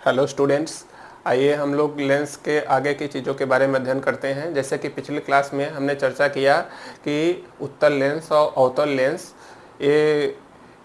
Hello students, आइए हम लोग लेंस के आगे की चीज़ों के बारे में अध्ययन करते हैं। जैसे कि पिछले क्लास में हमने चर्चा किया कि उत्तल लेंस और अवतल लेंस ये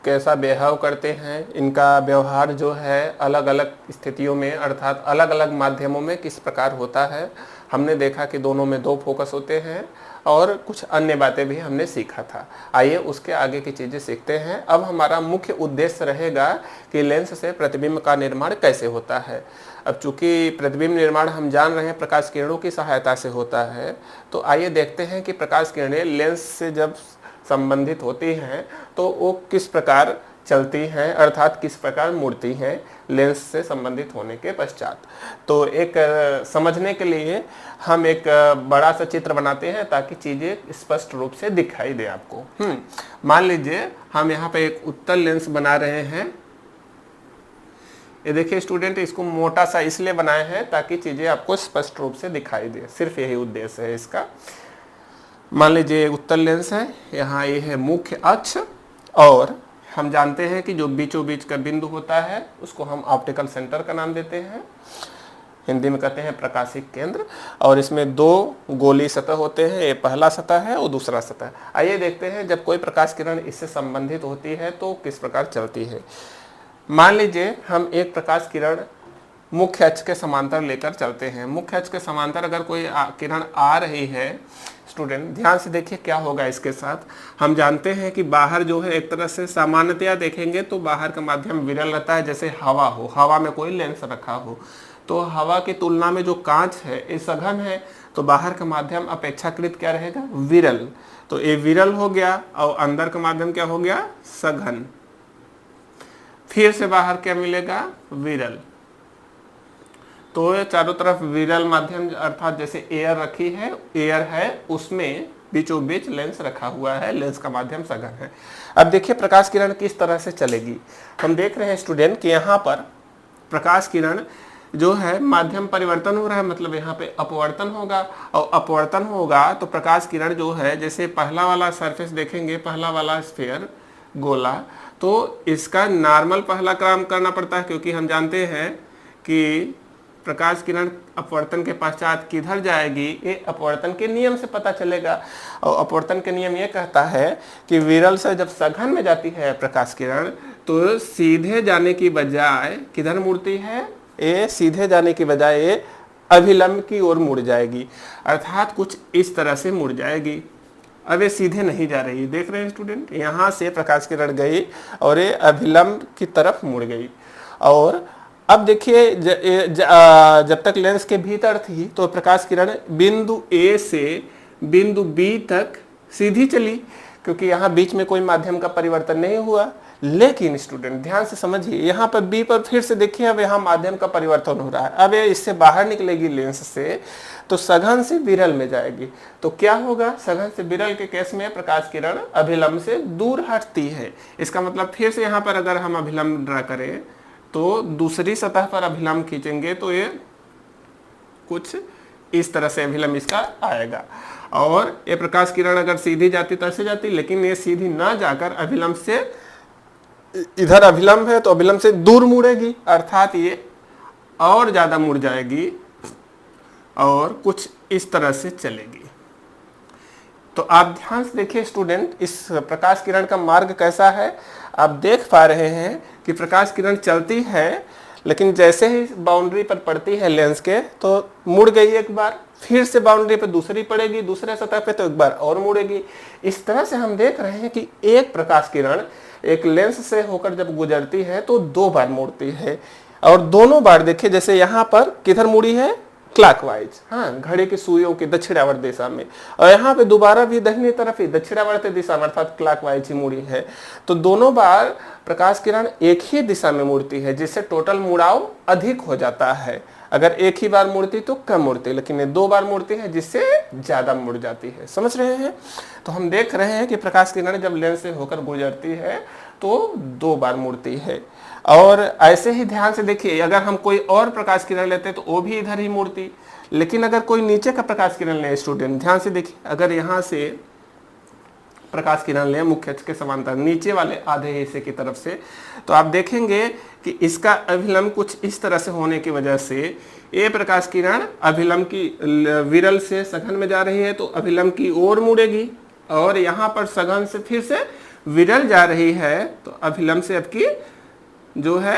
कैसा बिहेव करते हैं, इनका व्यवहार जो है अलग अलग स्थितियों में अर्थात अलग अलग माध्यमों में किस प्रकार होता है। हमने देखा कि दोनों में दो फोकस होते हैं और कुछ अन्य बातें भी हमने सीखा था। आइए उसके आगे की चीज़ें सीखते हैं। अब हमारा मुख्य उद्देश्य रहेगा कि लेंस से प्रतिबिंब का निर्माण कैसे होता है। अब चूंकि प्रतिबिंब निर्माण हम जान रहे हैं प्रकाश किरणों की सहायता से होता है, तो आइए देखते हैं कि प्रकाश किरणें लेंस से जब संबंधित होती हैं तो वो किस प्रकार चलती हैं अर्थात किस प्रकार मुड़ती हैं लेंस से संबंधित होने के पश्चात। तो एक समझने के लिए हम एक बड़ा सा चित्र बनाते हैं ताकि चीज़ें स्पष्ट रूप से दिखाई दे आपको। मान लीजिए हम यहाँ पे एक उत्तल लेंस बना रहे हैं। ये देखिए स्टूडेंट, इसको मोटा सा इसलिए बनाए हैं ताकि चीज़ें आपको स्पष्ट रूप से दिखाई दे, सिर्फ यही उद्देश्य है इसका। मान लीजिए उत्तल लेंस है, यहाँ ये है मुख्य अक्ष और हम जानते हैं कि जो बीचों बीच का बिंदु होता है उसको हम ऑप्टिकल सेंटर का नाम देते हैं, हिंदी में कहते हैं प्रकाशिक केंद्र। और इसमें दो गोली सतह होते हैं, ये पहला सतह है और दूसरा सतह। आइए देखते हैं जब कोई प्रकाश किरण इससे संबंधित होती है तो किस प्रकार चलती है। मान लीजिए हम एक प्रकाश किरण मुख्य अक्ष के समांतर लेकर चलते हैं। मुख्य अक्ष के समांतर अगर कोई किरण आ रही है, स्टूडेंट ध्यान से देखिए क्या होगा इसके साथ। हम जानते हैं कि बाहर जो है एक तरह से सामान्यतया देखेंगे तो बाहर का माध्यम विरल रहता है, जैसे हवा हो, हवा में कोई लेंस रखा हो तो हवा की तुलना में जो कांच है ये सघन है, तो बाहर का माध्यम अपेक्षाकृत क्या रहेगा, विरल। तो ये विरल हो गया और अंदर का माध्यम क्या हो गया, सघन। फिर से बाहर क्या मिलेगा, विरल। तो ये चारों तरफ विरल माध्यम अर्थात जैसे एयर रखी है, एयर है उसमें बीचों बीच लेंस रखा हुआ है, लेंस का माध्यम सघन है। अब देखिए प्रकाश किरण किस तरह से चलेगी। हम देख रहे हैं स्टूडेंट कि यहाँ पर प्रकाश किरण जो है माध्यम परिवर्तन हो रहा है, मतलब यहाँ पे अपवर्तन होगा और अपवर्तन होगा तो प्रकाश किरण जो है जैसे पहला वाला सरफेस देखेंगे, पहला वाला स्फीयर गोला, तो इसका नॉर्मल पहला काम करना पड़ता है क्योंकि हम जानते हैं कि प्रकाश किरण अपवर्तन के पश्चात किधर जाएगी ये अपवर्तन के नियम से पता चलेगा। और अपवर्तन के नियम ये कहता है कि विरल से जब सघन में जाती है प्रकाश किरण तो सीधे जाने की बजाय किधर मुड़ती है, ये सीधे जाने की बजाय ये अभिलंब की ओर मुड़ जाएगी, अर्थात कुछ इस तरह से मुड़ जाएगी। अब ये सीधे नहीं जा रही, देख रहे हैं स्टूडेंट, यहाँ से प्रकाश किरण गई और ये अभिलंब की तरफ मुड़ गई। और अब देखिए जब तक लेंस के भीतर थी तो प्रकाश किरण बिंदु ए से बिंदु बी तक सीधी चली क्योंकि यहाँ बीच में कोई माध्यम का परिवर्तन नहीं हुआ। लेकिन स्टूडेंट ध्यान से समझिए, यहाँ पर बी पर फिर से देखिए अब यहाँ माध्यम का परिवर्तन हो रहा है। अब ये इससे बाहर निकलेगी लेंस से तो सघन से विरल में जाएगी। तो क्या होगा, सघन से विरल के केस में प्रकाश किरण अभिलंब से दूर हटती है। इसका मतलब फिर से यहाँ पर अगर हम अभिलंब ड्रा करें तो दूसरी सतह पर अभिलंब खींचेंगे तो ये कुछ इस तरह से अभिलंब इसका आएगा। और ये प्रकाश किरण अगर सीधी जाती तो ऐसे जाती, लेकिन ये सीधी ना जाकर अभिलंब से, इधर अभिलंब है तो अभिलंब से दूर मुड़ेगी, अर्थात ये और ज्यादा मुड़ जाएगी और कुछ इस तरह से चलेगी। तो आप ध्यान से देखिए स्टूडेंट, इस प्रकाश किरण का मार्ग कैसा है। आप देख पा रहे हैं कि प्रकाश किरण चलती है लेकिन जैसे ही बाउंड्री पर पड़ती है लेंस के तो मुड़ गई एक बार, फिर से बाउंड्री पर दूसरी पड़ेगी, दूसरे सतह पे तो एक बार और मुड़ेगी। इस तरह से हम देख रहे हैं कि एक प्रकाश किरण एक लेंस से होकर जब गुजरती है तो दो बार मुड़ती है। और दोनों बार देखिए जैसे यहाँ पर किधर मुड़ी है, क्लॉकवाइज, हाँ, घड़ी की सुइयों की दक्षिणावर्त दिशा में, और यहाँ पे दोबारा भी दाहिनी तरफ ही दक्षिणावर्त दिशा में अर्थात क्लॉकवाइज ही मुड़ी है। तो दोनों बार प्रकाश किरण एक ही दिशा में मुड़ती है जिससे टोटल मुड़ाव अधिक हो जाता है। अगर एक ही बार मुड़ती तो कम मुड़ती, लेकिन ये दो बार मुड़ती है जिससे ज्यादा मुड़ जाती है। समझ रहे हैं। तो हम देख रहे हैं कि प्रकाश किरण जब लेंस से होकर गुजरती है तो दो बार मुड़ती है। और ऐसे ही ध्यान से देखिए, अगर हम कोई और प्रकाश किरण लेते तो वो भी इधर ही मुड़ती। लेकिन अगर कोई नीचे का प्रकाश किरण ले स्टूडेंट, ध्यान से देखिए, अगर यहाँ से प्रकाश किरण लें मुख्य अक्ष के समांतर नीचे वाले आधे हिस्से की तरफ से, तो आप देखेंगे कि इसका अभिलंब कुछ इस तरह से होने की वजह से ये प्रकाश किरण अभिलंब की विरल से सघन में जा रही है तो अभिलंब की ओर मुड़ेगी, और यहाँ पर सघन से फिर से विरल जा रही है तो अभिलंब से आपकी जो है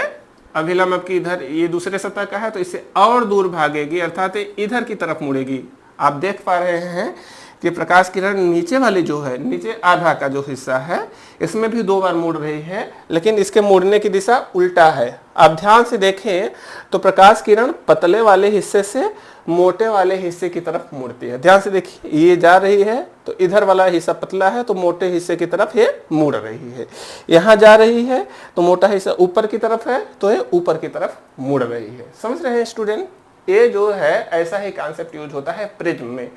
अभिलंब आपकी इधर ये दूसरे सतह का है तो इससे और दूर भागेगी, अर्थात इधर की तरफ मुड़ेगी। आप देख पा रहे हैं कि प्रकाश किरण नीचे वाली जो है, नीचे आधा का जो हिस्सा है, इसमें भी 2 बार मुड़ रही है, लेकिन इसके मुड़ने की दिशा उल्टा है। आप ध्यान से देखें तो प्रकाश किरण पतले वाले हिस्से से मोटे वाले हिस्से की तरफ मुड़ती है। ध्यान से देखिए, ये जा रही है तो इधर वाला हिस्सा पतला है तो मोटे हिस्से की तरफ ये मुड़ रही है, यहाँ जा रही है तो मोटा हिस्सा ऊपर की तरफ है तो ये ऊपर की तरफ मुड़ रही है। समझ रहे हैं स्टूडेंट? ये जो है ऐसा ही कॉन्सेप्ट यूज होता है प्रिज्म में।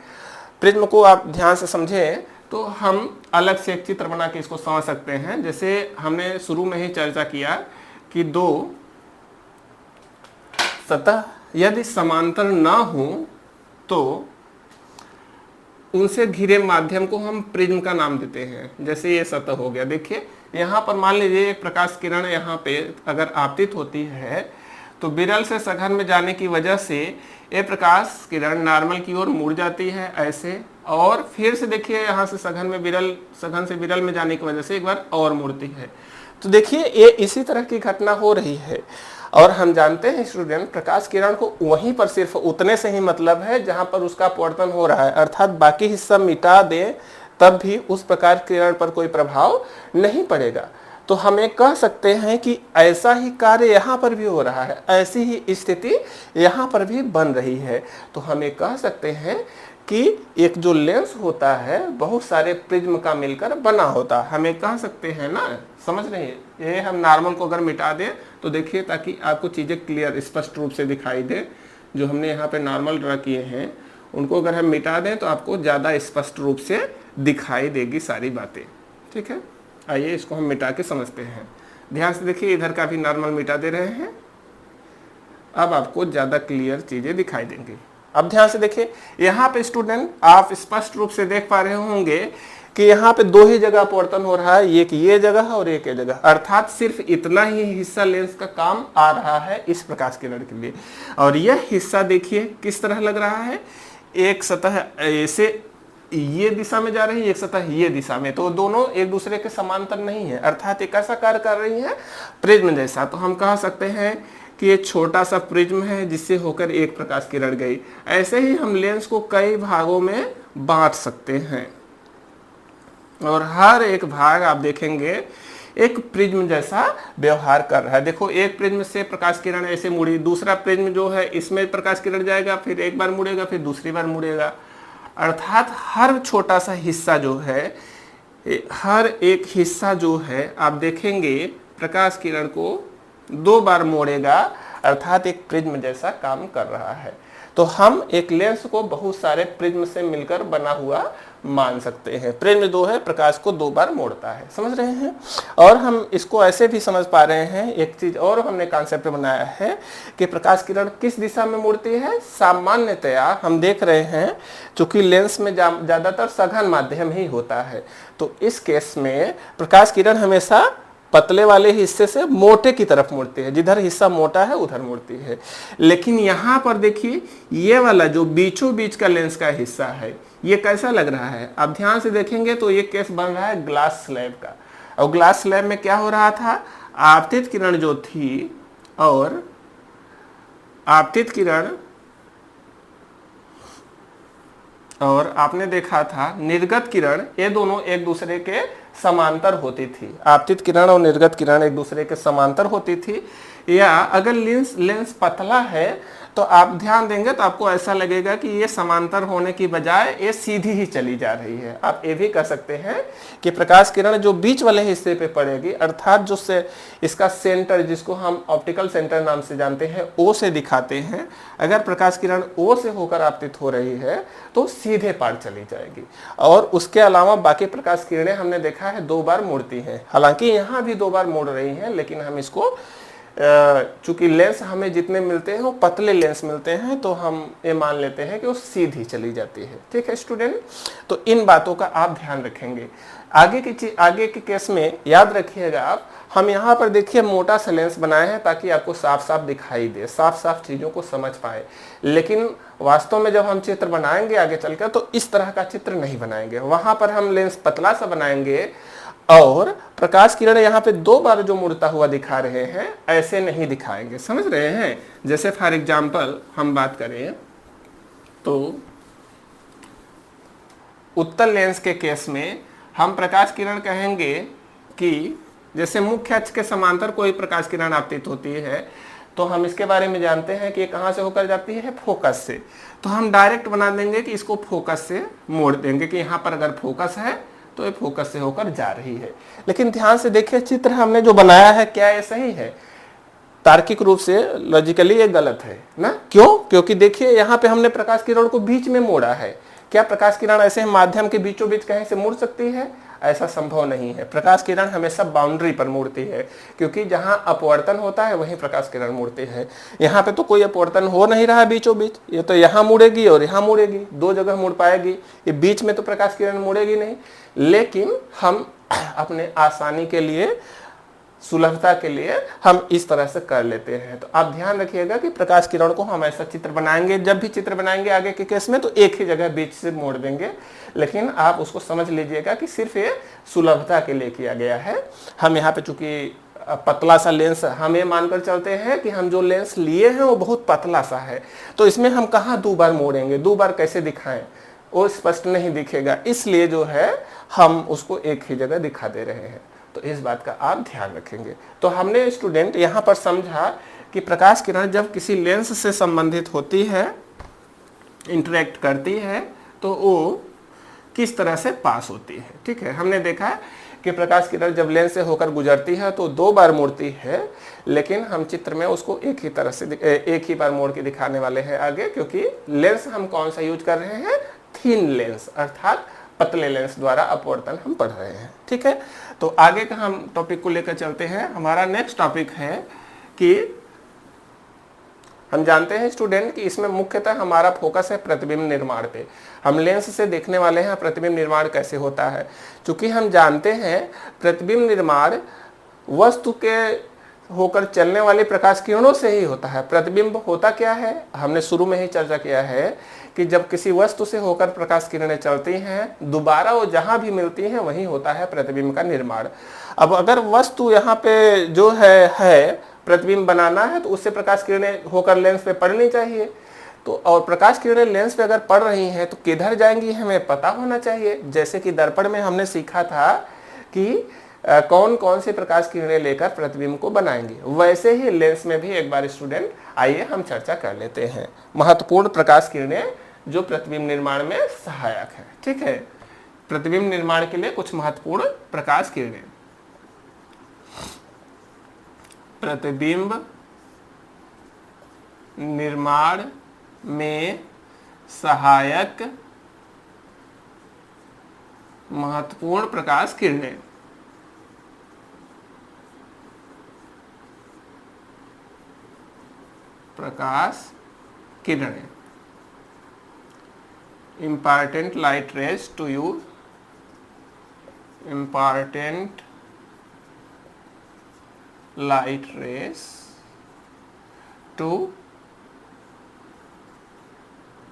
प्रिज्म को आप ध्यान से समझें तो हम अलग से एक चित्र बना के इसको समझ सकते हैं। जैसे हमने शुरू में ही चर्चा किया कि 2 सतह यदि समांतर ना हो तो उनसे घिरे माध्यम को हम प्रिज्म का नाम देते हैं। जैसे ये सतह हो गया, देखिए यहाँ पर मान लीजिए एक प्रकाश किरण यहाँ पे अगर आपतित होती है तो विरल से सघन में जाने की वजह से ये प्रकाश किरण नॉर्मल की ओर मुड़ जाती है ऐसे, और फिर से देखिए यहाँ से सघन से विरल में जाने की वजह से एक बार और मुड़ती है। तो देखिए ये इसी तरह की घटना हो रही है। और हम जानते हैं स्टूडेंट, प्रकाश किरण को वहीं पर सिर्फ उतने से ही मतलब है जहां पर उसका अपवर्तन हो रहा है, अर्थात बाकी हिस्सा मिटा दें तब भी उस प्रकाश किरण पर कोई प्रभाव नहीं पड़ेगा। तो हमें कह सकते हैं कि ऐसा ही कार्य यहाँ पर भी हो रहा है, ऐसी ही स्थिति यहाँ पर भी बन रही है। तो हमें कह सकते हैं कि एक जो लेंस होता है बहुत सारे प्रिज्म का मिलकर बना होता है। हमें कह सकते हैं ना, समझ रहे हैं? ये हम नॉर्मल को अगर मिटा दें तो देखिए, ताकि आपको चीज़ें क्लियर स्पष्ट रूप से दिखाई दे, जो हमने यहाँ पे नॉर्मल ड्रा किए हैं उनको अगर हम मिटा दें तो आपको ज़्यादा स्पष्ट रूप से दिखाई देगी सारी बातें। ठीक है, आइए इसको हम मिटा के समझते हैं। ध्यान से देखिए, इधर का भी नॉर्मल मिटा दे रहे हैं, अब आपको ज़्यादा क्लियर चीज़ें दिखाई देंगी। अब ध्यान से देखिए, यहाँ पे स्टूडेंट आप स्पष्ट रूप से देख पा रहे होंगे कि यहाँ पे 2 ही जगह अपवर्तन हो रहा है, एक ये जगह और एक ये जगह, अर्थात सिर्फ इतना ही हिस्सा लेंस का काम आ रहा है इस प्रकाश किरण के लिए। और यह हिस्सा देखिए किस तरह लग रहा है, एक सतह ऐसे ये दिशा में जा रही है, एक सतह ये दिशा में, तो दोनों एक दूसरे के समांतर नहीं है, अर्थात एक ऐसा कार्य कर रही है प्रिज्म जैसा। तो हम कह सकते हैं कि ये छोटा सा प्रिज्म है जिससे होकर एक प्रकाश किरण गई। ऐसे ही हम लेंस को कई भागों में बांट सकते हैं और हर एक भाग आप देखेंगे एक प्रिज्म जैसा व्यवहार कर रहा है। देखो, एक प्रिज्म से प्रकाश किरण ऐसे मुड़ी, दूसरा प्रिज्म जो है इसमें प्रकाश किरण जाएगा, फिर एक बार मुड़ेगा, फिर दूसरी बार मुड़ेगा, अर्थात हर छोटा सा हिस्सा जो है, हर एक हिस्सा जो है आप देखेंगे प्रकाश किरण को 2 बार मोड़ेगा, अर्थात एक प्रिज्म जैसा काम कर रहा है। तो हम एक लेंस को बहुत सारे प्रिज्म से मिलकर बना हुआ मान सकते हैं। प्रिज्म जो है प्रकाश को 2 बार मोड़ता है, समझ रहे हैं? और हम इसको ऐसे भी समझ पा रहे हैं, एक चीज और हमने कॉन्सेप्ट बनाया है कि प्रकाश किरण किस दिशा में मुड़ती है। सामान्यतया हम देख रहे हैं चूंकि लेंस में ज्यादातर सघन माध्यम ही होता है, तो इस केस में प्रकाश किरण हमेशा पतले वाले हिस्से से मोटे की तरफ मुड़ती है, जिधर हिस्सा मोटा है उधर मुड़ती है। लेकिन यहाँ पर देखिए, ये वाला जो बीचों बीच का लेंस का हिस्सा है ये कैसा लग रहा है, आप ध्यान से देखेंगे तो ये केस बन रहा है ग्लास स्लैब का। और ग्लास स्लैब में क्या हो रहा था, आपतित किरण जो थी और आपतित किरण और आपने देखा था निर्गत किरण, ये दोनों एक दूसरे के समांतर होती थी। आपतित किरण और निर्गत किरण एक दूसरे के समांतर होती थी। या अगर लेंस पतला है तो आप ध्यान देंगे तो आपको ऐसा लगेगा कि ये समांतर होने की बजाय ये सीधी ही चली जा रही है। आप ये भी कह सकते हैं कि प्रकाश किरण जो बीच वाले हिस्से पे पड़ेगी, अर्थात जो से इसका सेंटर, जिसको हम ऑप्टिकल सेंटर नाम से जानते हैं, ओ से दिखाते हैं, अगर प्रकाश किरण ओ से होकर आपतित हो रही है तो सीधे पार चली जाएगी। और उसके अलावा बाकी प्रकाश किरणें हमने देखा है 2 बार मुड़ती हैं, हालांकि यहाँ भी 2 बार मुड़ रही हैं, लेकिन हम इसको चूंकि लेंस हमें जितने मिलते हैं वो पतले लेंस मिलते हैं तो हम ये मान लेते हैं कि वो सीधी चली जाती है। ठीक है स्टूडेंट, तो इन बातों का आप ध्यान रखेंगे। आगे के केस में याद रखिएगा आप, हम यहाँ पर देखिए मोटा सा लेंस बनाए हैं ताकि आपको साफ साफ दिखाई दे, साफ साफ चीज़ों को समझ पाए। लेकिन वास्तव में जब हम चित्र बनाएंगे आगे चलकर तो इस तरह का चित्र नहीं बनाएंगे। वहाँ पर हम लेंस पतला सा बनाएंगे और प्रकाश किरण यहाँ पे 2 बार जो मुड़ता हुआ दिखा रहे हैं ऐसे नहीं दिखाएंगे, समझ रहे हैं। जैसे फॉर एग्जाम्पल हम बात करें तो उत्तल लेंस के केस में हम प्रकाश किरण कहेंगे कि जैसे मुख्य अक्ष के समांतर कोई प्रकाश किरण आपतित होती है तो हम इसके बारे में जानते हैं कि ये कहाँ से होकर जाती है, फोकस से। तो हम डायरेक्ट बना देंगे कि इसको फोकस से मोड़ देंगे कि यहाँ पर अगर फोकस है तो ये फोकस से होकर जा रही है। लेकिन ध्यान से देखिए चित्र हमने जो बनाया है क्या ये सही है? तार्किक रूप से लॉजिकली ये गलत है ना। क्यों? क्योंकि देखिए यहाँ पे हमने प्रकाश किरण को बीच में मोड़ा है। क्या प्रकाश किरण ऐसे माध्यम के बीचों बीच कहीं से मुड़ सकती है? ऐसा संभव नहीं है। प्रकाश किरण हमेशा बाउंड्री पर मुड़ती है, क्योंकि जहां अपवर्तन होता है वहीं प्रकाश किरण मुड़ती है। यहाँ पे तो कोई अपवर्तन हो नहीं रहा बीचों बीच, ये तो यहाँ मुड़ेगी और यहाँ मुड़ेगी, 2 जगह मुड़ पाएगी। ये बीच में तो प्रकाश किरण मुड़ेगी नहीं। लेकिन हम अपने आसानी के लिए, सुलभता के लिए हम इस तरह से कर लेते हैं। तो आप ध्यान रखिएगा कि प्रकाश किरण को हम ऐसा चित्र बनाएंगे, जब भी चित्र बनाएंगे आगे के केस में तो एक ही जगह बीच से मोड़ देंगे। लेकिन आप उसको समझ लीजिएगा कि सिर्फ ये सुलभता के लिए किया गया है। हम यहाँ पे चूंकि पतला सा लेंस, हम ये मानकर चलते हैं कि हम जो लेंस लिए हैं वो बहुत पतला सा है, तो इसमें हम कहाँ 2 बार मोड़ेंगे, 2 बार कैसे दिखाएं, वो स्पष्ट नहीं दिखेगा। इसलिए जो है हम उसको एक ही जगह दिखा दे रहे हैं। तो इस बात का आप ध्यान रखेंगे। तो हमने स्टूडेंट यहाँ पर समझा कि प्रकाश किरण जब किसी लेंस से संबंधित होती है, इंटरेक्ट करती है, तो वो किस तरह से पास होती है। ठीक है, हमने देखा कि प्रकाश किरण जब लेंस से होकर गुजरती है तो 2 बार मुड़ती है, लेकिन हम चित्र में उसको एक ही बार मोड़ के दिखाने वाले हैं आगे, क्योंकि लेंस हम कौन सा यूज कर रहे हैं, थिन लेंस, अर्थात पतले लेंस द्वारा अपवर्तन हम पढ़ रहे हैं। ठीक है, तो आगे का हम टॉपिक को लेकर चलते हैं। हमारा नेक्स्ट टॉपिक है कि हम जानते हैं स्टूडेंट कि इसमें मुख्यतः हमारा फोकस है प्रतिबिंब निर्माण पे। हम लेंस से देखने वाले हैं प्रतिबिंब निर्माण कैसे होता है। चूंकि हम जानते हैं प्रतिबिंब निर्माण वस्तु के होकर चलने वाली प्रकाश किरणों से ही होता है। प्रतिबिंब होता क्या है, हमने शुरू में ही चर्चा किया है कि जब किसी वस्तु से होकर प्रकाश किरणें चलती हैं, दोबारा वो जहां भी मिलती हैं वहीं होता है प्रतिबिंब का निर्माण। अब अगर वस्तु यहाँ पे जो है प्रतिबिंब बनाना है तो उससे प्रकाश किरणें होकर लेंस पे पड़नी चाहिए। तो और प्रकाश किरणें लेंस पे अगर पड़ रही हैं तो किधर जाएंगी हमें पता होना चाहिए। जैसे कि दर्पण में हमने सीखा था कि कौन कौन से प्रकाश किरणें लेकर प्रतिबिंब को बनाएंगे, वैसे ही लेंस में भी एक बार स्टूडेंट आइए हम चर्चा कर लेते हैं महत्वपूर्ण प्रकाश किरणें जो प्रतिबिंब निर्माण में सहायक है। ठीक है, प्रतिबिंब निर्माण के लिए कुछ महत्वपूर्ण प्रकाश किरणें। प्रतिबिंब निर्माण में सहायक महत्वपूर्ण प्रकाश किरणें। प्रकाश किरणें, important light rays to use, important light rays to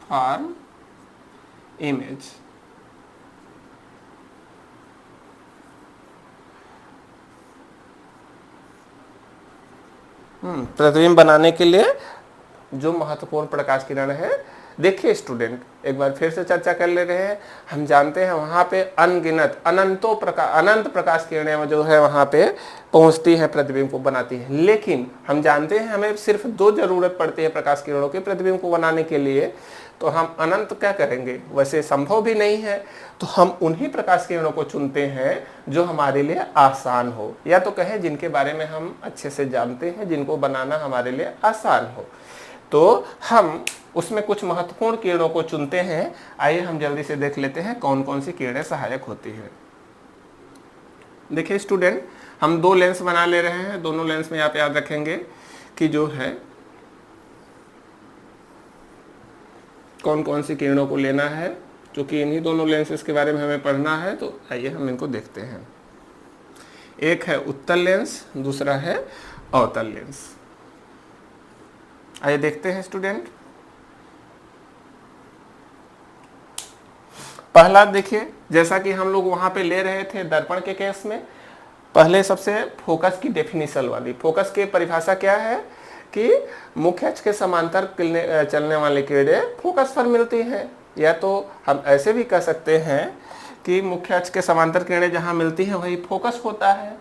form image। प्रतिबिंब बनाने के लिए जो महत्वपूर्ण प्रकाश किरण है, देखिए स्टूडेंट एक बार फिर से चर्चा कर ले रहे हैं। हम जानते हैं वहां पे अनगिनत अनंत प्रकाश किरणें जो है वहां पे पहुंचती है, प्रतिबिंब को बनाती है। लेकिन हम जानते हैं हमें सिर्फ 2 जरूरत पड़ती है प्रकाश किरणों के प्रतिबिंब को बनाने के लिए, तो हम अनंत क्या करेंगे, वैसे संभव भी नहीं है। तो हम उन्हीं प्रकाश किरणों को चुनते हैं जो हमारे लिए आसान हो, या तो कहें जिनके बारे में हम अच्छे से जानते हैं, जिनको बनाना हमारे लिए आसान हो। तो हम उसमें कुछ महत्वपूर्ण किरणों को चुनते हैं। आइए हम जल्दी से देख लेते हैं कौन कौन सी किरणें सहायक होती है। देखिए स्टूडेंट, हम 2 लेंस बना ले रहे हैं। दोनों लेंस में आप याद रखेंगे कि जो है कौन कौन सी किरणों को लेना है। क्योंकि इन्हीं दोनों लेंसेज के बारे में हमें पढ़ना है, तो आइए हम इनको देखते हैं। एक है उत्तल लेंस, दूसरा है अवतल लेंस। आइए देखते हैं स्टूडेंट। पहला देखिए, जैसा कि हम लोग वहां पे ले रहे थे दर्पण के केस में, पहले सबसे फोकस की डेफिनेशन वाली, फोकस की परिभाषा क्या है कि मुख्य अक्ष के समांतर चलने वाली किरणें फोकस पर मिलती हैं। या तो हम ऐसे भी कह सकते हैं कि मुख्य अक्ष के समांतर किरणें जहां मिलती हैं वही फोकस होता है।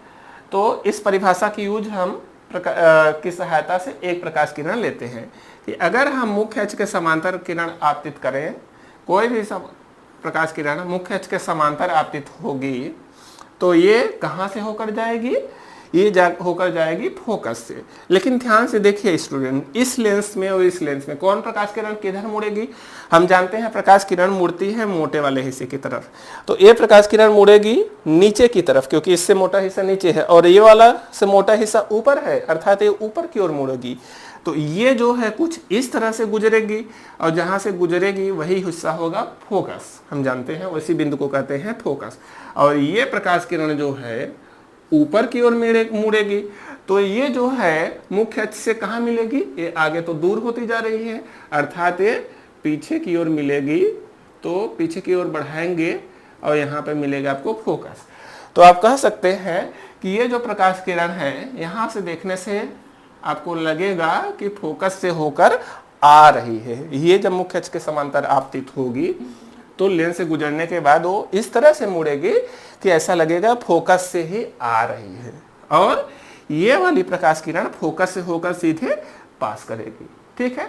तो इस परिभाषा की यूज हम की सहायता से एक प्रकाश किरण लेते हैं कि अगर हम मुख्य अक्ष के समांतर किरण आपतित करें, कोई भी प्रकाश किरण मुख्य अक्ष के समांतर आपतित होगी, तो ये कहाँ से होकर जाएगी? ये होकर जाएगी फोकस से। लेकिन ध्यान से देखिए स्टूडेंट, इस लेंस में और इस लेंस में कौन प्रकाश किरण किधर मुड़ेगी? हम जानते हैं प्रकाश किरण मुड़ती है मोटे वाले हिस्से की तरफ, तो ये प्रकाश किरण मुड़ेगी नीचे की तरफ, क्योंकि इससे मोटा हिस्सा नीचे है और ये वाला से मोटा हिस्सा ऊपर है, अर्थात ये ऊपर की ओर मुड़ेगी। तो ये जो है कुछ इस तरह से गुजरेगी और जहां से गुजरेगी वही हिस्सा होगा फोकस। हम जानते हैं उसी बिंदु को कहते हैं फोकस। और ये प्रकाश किरण जो है ऊपर की ओर मुड़ेगी, तो ये जो है मुख्य अक्ष से कहाँ मिलेगी? ये आगे तो दूर होती जा रही है, अर्थात ये पीछे की ओर मिलेगी। तो पीछे की ओर बढ़ाएंगे और यहाँ पे मिलेगा आपको फोकस। तो आप कह सकते हैं कि ये जो प्रकाश किरण है, यहाँ से देखने से आपको लगेगा कि फोकस से होकर आ रही है। ये जब मुख्य अक्ष के समांतर आपतित होगी तो लेंस से गुजरने के बाद वो इस तरह से मुड़ेगी कि ऐसा लगेगा फोकस से ही आ रही है, और ये वाली प्रकाश किरण फोकस से होकर सीधे पास करेगी। ठीक है,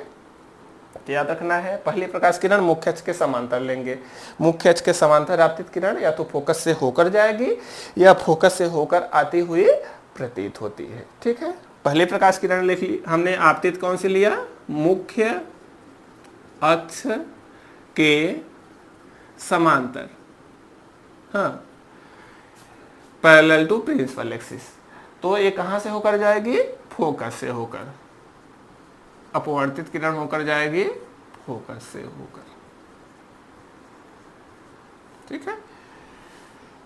याद रखना है। पहली प्रकाश किरण मुख्य अक्ष के समांतर लेंगे। मुख्य अक्ष के समांतर आपतित किरण या तो फोकस से होकर जाएगी या फोकस से होकर आती हुई प्रतीत होती है। ठीक है, पहली प्रकाश किरण लिखी हमने, आपतित कौन सी लिया? मुख्य अक्ष के समांतर, हाँ, पैरेलल टू प्रिंसिपल एक्सिस। तो ये कहां से होकर जाएगी? फोकस से होकर। अपवर्तित किरण होकर जाएगी फोकस से होकर। ठीक है,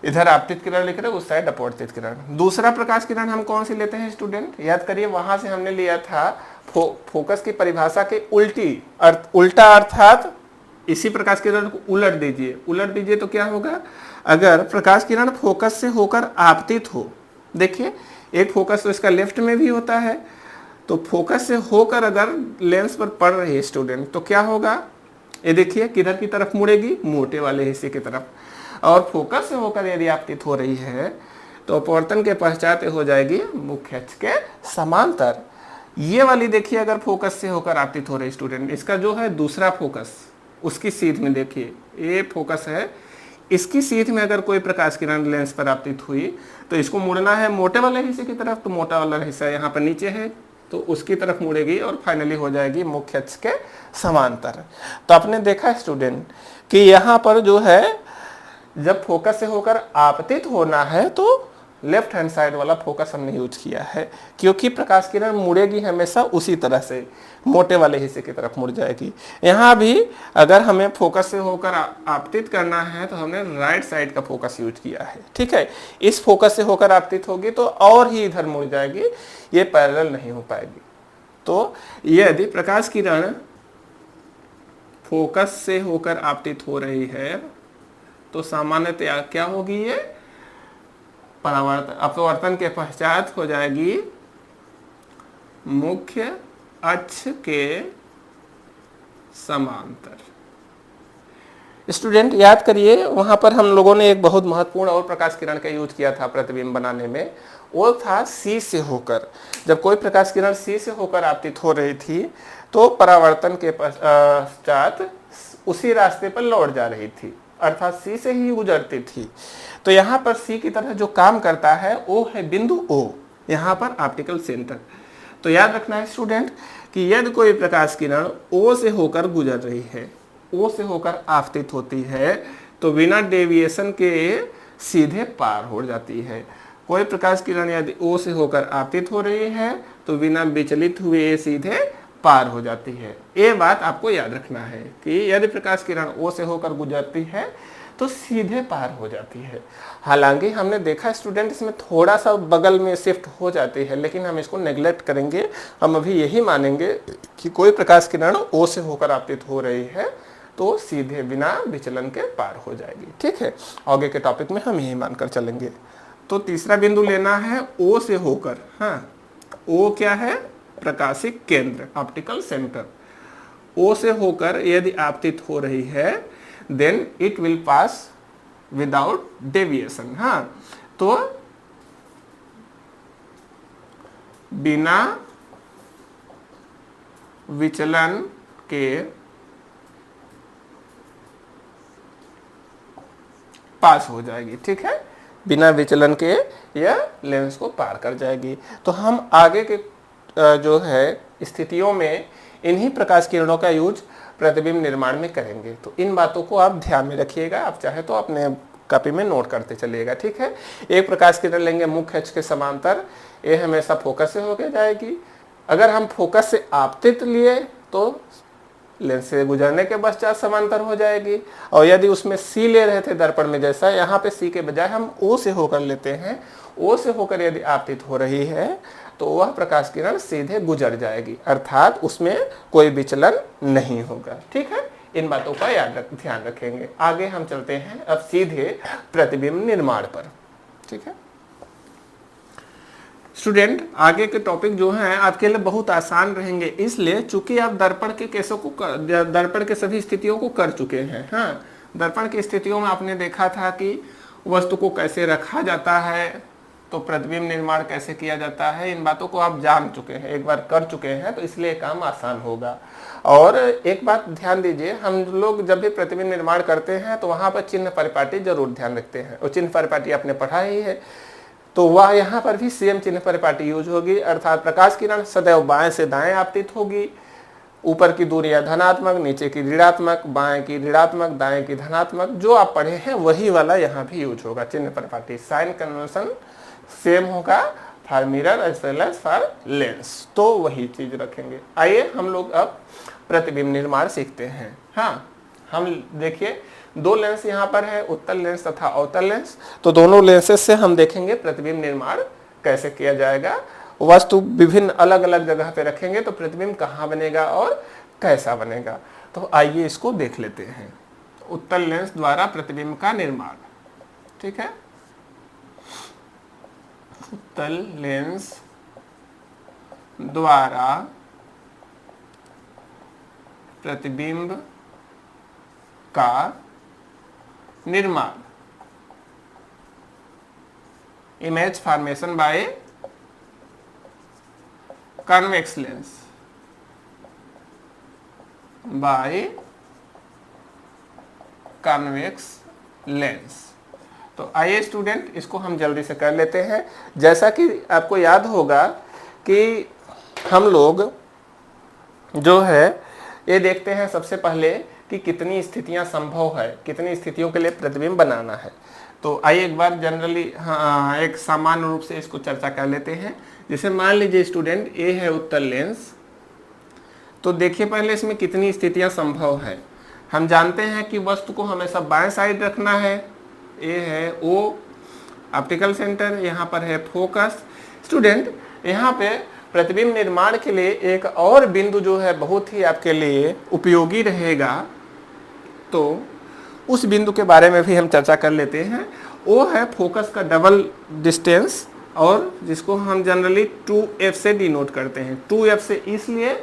इधर आपतित किरण लिख रहे हैं, उस साइड अपवर्तित किरण। दूसरा प्रकाश किरण हम कौन सी लेते हैं स्टूडेंट? याद करिए, वहां से हमने लिया था फोकस की परिभाषा के उल्टा, अर्थात इसी प्रकाश किरण को उलट दीजिए तो क्या होगा? अगर प्रकाश किरण फोकस से होकर आपतित हो, देखिए एक फोकस तो इसका लेफ्ट में भी होता है, तो फोकस से होकर अगर लेंस पर पड़ रही है स्टूडेंट, तो क्या होगा? ये देखिए किधर की तरफ मुड़ेगी? मोटे वाले हिस्से की तरफ। और फोकस से होकर यदि आपतित हो रही है तो अपवर्तन के पश्चात हो जाएगी मुख्य अक्ष के समांतर। ये वाली देखिए, अगर फोकस से होकर आपतित हो रही स्टूडेंट, इसका जो है दूसरा फोकस, उसकी सीध में देखिए, ये फोकस है, इसकी सीध में अगर कोई प्रकाश किरण लेंस पर आपतित हुई तो इसको मुड़ना है मोटे वाले हिस्से की तरफ, तो मोटा वाला हिस्सा यहाँ पर नीचे है तो उसकी तरफ मुड़ेगी और फाइनली हो जाएगी मुख्य अक्ष के समांतर। तो आपने देखा स्टूडेंट कि यहाँ पर जो है जब फोकस से होकर आपतित होना है तो लेफ्ट हैंड साइड वाला फोकस हमने यूज किया है, क्योंकि प्रकाश किरण मुड़ेगी हमेशा उसी तरह से, मोटे वाले हिस्से की तरफ मुड़ जाएगी। यहाँ भी अगर हमें फोकस से होकर आपतित करना है तो हमने राइट साइड का फोकस यूज किया है। ठीक है, इस फोकस से होकर आपतित होगी तो और ही इधर मुड़ जाएगी, ये पैरेलल नहीं हो पाएगी। तो यदि प्रकाश किरण फोकस से होकर आपतित हो रही है तो सामान्यतया क्या होगी? ये अपवर्तन के पश्चात हो जाएगी मुख्य अक्ष के समांतर। स्टूडेंट याद करिए, वहां पर हम लोगों ने एक बहुत महत्वपूर्ण और प्रकाश किरण का यूज किया था प्रतिबिंब बनाने में, वो था सी से होकर। जब कोई प्रकाश किरण सी से होकर आपतित हो रही थी तो परावर्तन के पश्चात उसी रास्ते पर लौट जा रही थी, अर्थात सी से ही गुजरती थी। तो यहाँ पर सी की तरह जो काम करता है वो है बिंदु ओ, यहाँ पर ऑप्टिकल सेंटर। तो याद रखना है स्टूडेंट कि यदि कोई प्रकाश किरण ओ से होकर गुजर रही है, ओ से होकर आपतित होती है, तो बिना डेविएशन के सीधे पार हो जाती है। कोई प्रकाश किरण यदि ओ से होकर आपतित हो रही है तो बिना विचलित हुए सीधे पार हो जाती है। ये बात आपको याद रखना है कि यदि प्रकाश किरण O से होकर गुजरती है तो सीधे पार हो जाती है। हालांकि हमने देखा स्टूडेंट इसमें थोड़ा सा बगल में शिफ्ट हो जाती है, लेकिन हम इसको नेग्लेक्ट करेंगे। हम अभी यही मानेंगे कि कोई प्रकाश किरण O से होकर आपतित हो रही है तो सीधे बिना विचलन के पार हो जाएगी। ठीक है, आगे के टॉपिक में हम यही मानकर चलेंगे। तो तीसरा बिंदु लेना है O से होकर। हाँ, O क्या है? प्रकाशिक केंद्र, ऑप्टिकल सेंटर। O से होकर यदि आपतित हो रही है then it will pass without deviation. हाँ, तो बिना विचलन के पास हो जाएगी। ठीक है, बिना विचलन के यह लेंस को पार कर जाएगी। तो हम आगे के जो है स्थितियों में इन्हीं प्रकाश किरणों का यूज प्रतिबिंब निर्माण में करेंगे। तो इन बातों को आप ध्यान में रखिएगा, आप चाहे तो अपने कॉपी में नोट करते चलिएगा। ठीक है, एक प्रकाश किरण लेंगे मुख्य अक्ष के समांतर, ये हमेशा फोकस से होकर जाएगी। अगर हम फोकस से आपतित लिए तो लेंस से गुजरने के पश्चात समांतर हो जाएगी। और यदि उसमें सी ले रहे थे दर्पण में, जैसा यहाँ पे सी के बजाय हम O से होकर लेते हैं, O से होकर यदि आपतित हो रही है तो वह प्रकाश किरण सीधे गुजर जाएगी, अर्थात उसमें कोई विचलन नहीं होगा। ठीक है, इन बातों का ध्यान रखेंगे। आगे हम चलते हैं अब सीधे प्रतिबिंब निर्माण पर। ठीक है स्टूडेंट, आगे के टॉपिक जो हैं आपके लिए बहुत आसान रहेंगे, इसलिए चूंकि आप दर्पण के केसों को दर्पण के सभी स्थितियों को कर चुके हैं। हाँ, दर्पण की स्थितियों में आपने देखा था कि वस्तु को कैसे रखा जाता है, तो प्रतिबिंब निर्माण कैसे किया जाता है, इन बातों को आप जान चुके हैं, एक बार कर चुके हैं, तो इसलिए काम आसान होगा। और एक बात ध्यान दीजिए, हम लोग जब भी प्रतिबिंब निर्माण करते हैं तो वहां पर चिन्ह परिपाटी जरूर ध्यान रखते हैं, और चिन्ह परिपाटी आपने पढ़ा ही है, तो वह यहाँ पर भी सेम चिन्ह परिपाटी यूज होगी, अर्थात प्रकाश किरण सदैव बाएं से दाएं आपतित होगी। ऊपर की दूरियां धनात्मक, नीचे की ऋणात्मक, बाएं की ऋणात्मक, दाएं की धनात्मक, जो आप पढ़े हैं वही वाला यहाँ भी यूज होगा। चिन्ह परिपाटी साइन कन्वेंशन सेम होगा for mirror as well as for lens, तो वही चीज रखेंगे। आइए हम लोग अब प्रतिबिंब निर्माण सीखते हैं। हाँ, हम देखिए दो लेंस यहाँ पर है, उत्तल लेंस तथा अवतल लेंस। तो दोनों लेंसेस से हम देखेंगे प्रतिबिंब निर्माण कैसे किया जाएगा। वस्तु विभिन्न अलग अलग जगह पे रखेंगे तो प्रतिबिंब कहाँ बनेगा और कैसा बनेगा। तो आइए इसको देख लेते हैं। उत्तल लेंस द्वारा प्रतिबिंब का निर्माण। ठीक है, उत्तल लेंस द्वारा प्रतिबिंब का निर्माण, image formation by convex lens, by convex lens. तो आइए स्टूडेंट इसको हम जल्दी से कर लेते हैं। जैसा कि आपको याद होगा कि हम लोग जो है ये देखते हैं सबसे पहले कि कितनी स्थितियां संभव है, कितनी स्थितियों के लिए प्रतिबिंब बनाना है। तो आइए एक बार जनरली एक सामान्य रूप से इसको चर्चा कर लेते हैं। जैसे मान लीजिए स्टूडेंट ये है उत्तल लेंस, तो देखिए पहले इसमें कितनी स्थितियां संभव है। हम जानते हैं कि वस्तु को हमेशा बाएं साइड रखना है। ये है O ऑप्टिकल सेंटर, यहाँ पर है फोकस। स्टूडेंट यहाँ पे प्रतिबिंब निर्माण के लिए एक और बिंदु जो है बहुत ही आपके लिए उपयोगी रहेगा, तो उस बिंदु के बारे में भी हम चर्चा कर लेते हैं। वो है फोकस का डबल डिस्टेंस, और जिसको हम जनरली 2f से डिनोट करते हैं। 2f से इसलिए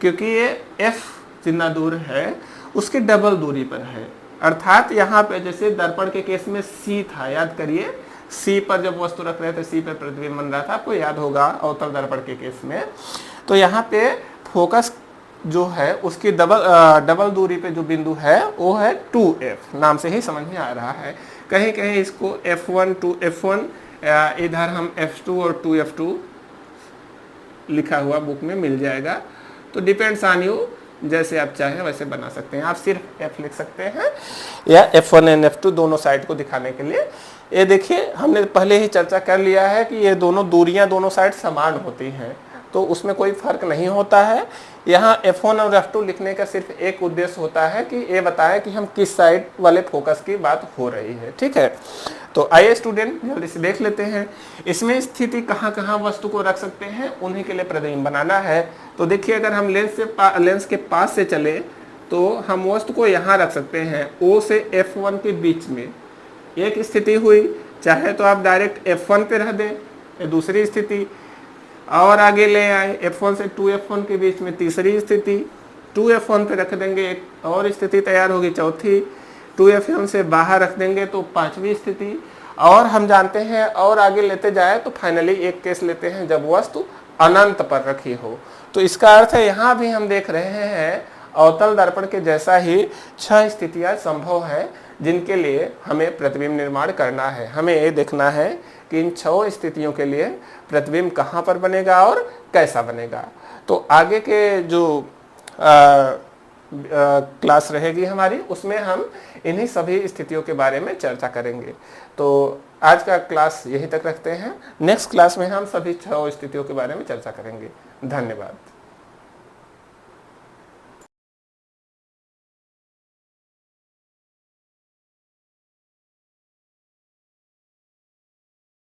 क्योंकि ये f जितना दूर है उसके डबल दूरी पर है, अर्थात यहाँ पे जैसे दर्पण के केस में C था, याद करिए C पर जब वस्तु रख रहे थे C पर प्रतिबिंब बन रहा था, आपको याद होगा अवतल दर्पण के केस में। तो यहाँ पे फोकस जो है उसकी डबल दूरी पे जो बिंदु है वो है 2f, नाम से ही समझ में आ रहा है। कहीं कहीं इसको f1 2f1, इधर हम f2 और 2f2 लिखा हुआ बुक में मिल जाएगा। तो डिपेंड्स ऑन यू, जैसे आप चाहें वैसे बना सकते हैं। आप सिर्फ f लिख सकते हैं या f1 एंड f2 दोनों साइड को दिखाने के लिए। ये देखिए हमने पहले ही चर्चा कर लिया है कि ये दोनों दूरियां दोनों साइड समान होती हैं, तो उसमें कोई फर्क नहीं होता है। यहाँ F1 और F2 लिखने का सिर्फ एक उद्देश्य होता है कि ये बताए कि हम किस साइड वाले फोकस की बात हो रही है। ठीक है, तो आइए स्टूडेंट जल्दी से देख लेते हैं इसमें स्थिति कहाँ कहाँ वस्तु को रख सकते हैं, उन्हीं के लिए प्रतिबिंब बनाना है। तो देखिए अगर हम लेंस के पास से चले तो हम वस्तु को यहाँ रख सकते हैं O से F1 के बीच में एक स्थिति हुई, चाहे तो आप डायरेक्ट F1 पे रख दें, ये दूसरी स्थिति, और आगे ले आए F1 से 2F1 के बीच में तीसरी स्थिति, 2F1 पे रख देंगे एक और स्थिति तैयार होगी चौथी, 2F1 से बाहर रख देंगे तो पांचवी स्थिति, और हम जानते हैं और आगे लेते जाए तो फाइनली एक केस लेते हैं जब वस्तु अनंत पर रखी हो। तो इसका अर्थ है यहाँ भी हम देख रहे हैं अवतल दर्पण के जैसा ही 6 स्थितियां संभव है जिनके लिए हमें प्रतिबिंब निर्माण करना है। हमें ये देखना है कि इन 6 स्थितियों के लिए प्रतिबिंब कहाँ पर बनेगा और कैसा बनेगा। तो आगे के जो क्लास रहेगी हमारी उसमें हम इन्हीं सभी स्थितियों के बारे में चर्चा करेंगे। तो आज का क्लास यहीं तक रखते हैं, नेक्स्ट क्लास में हम सभी 6 स्थितियों के बारे में चर्चा करेंगे। धन्यवाद।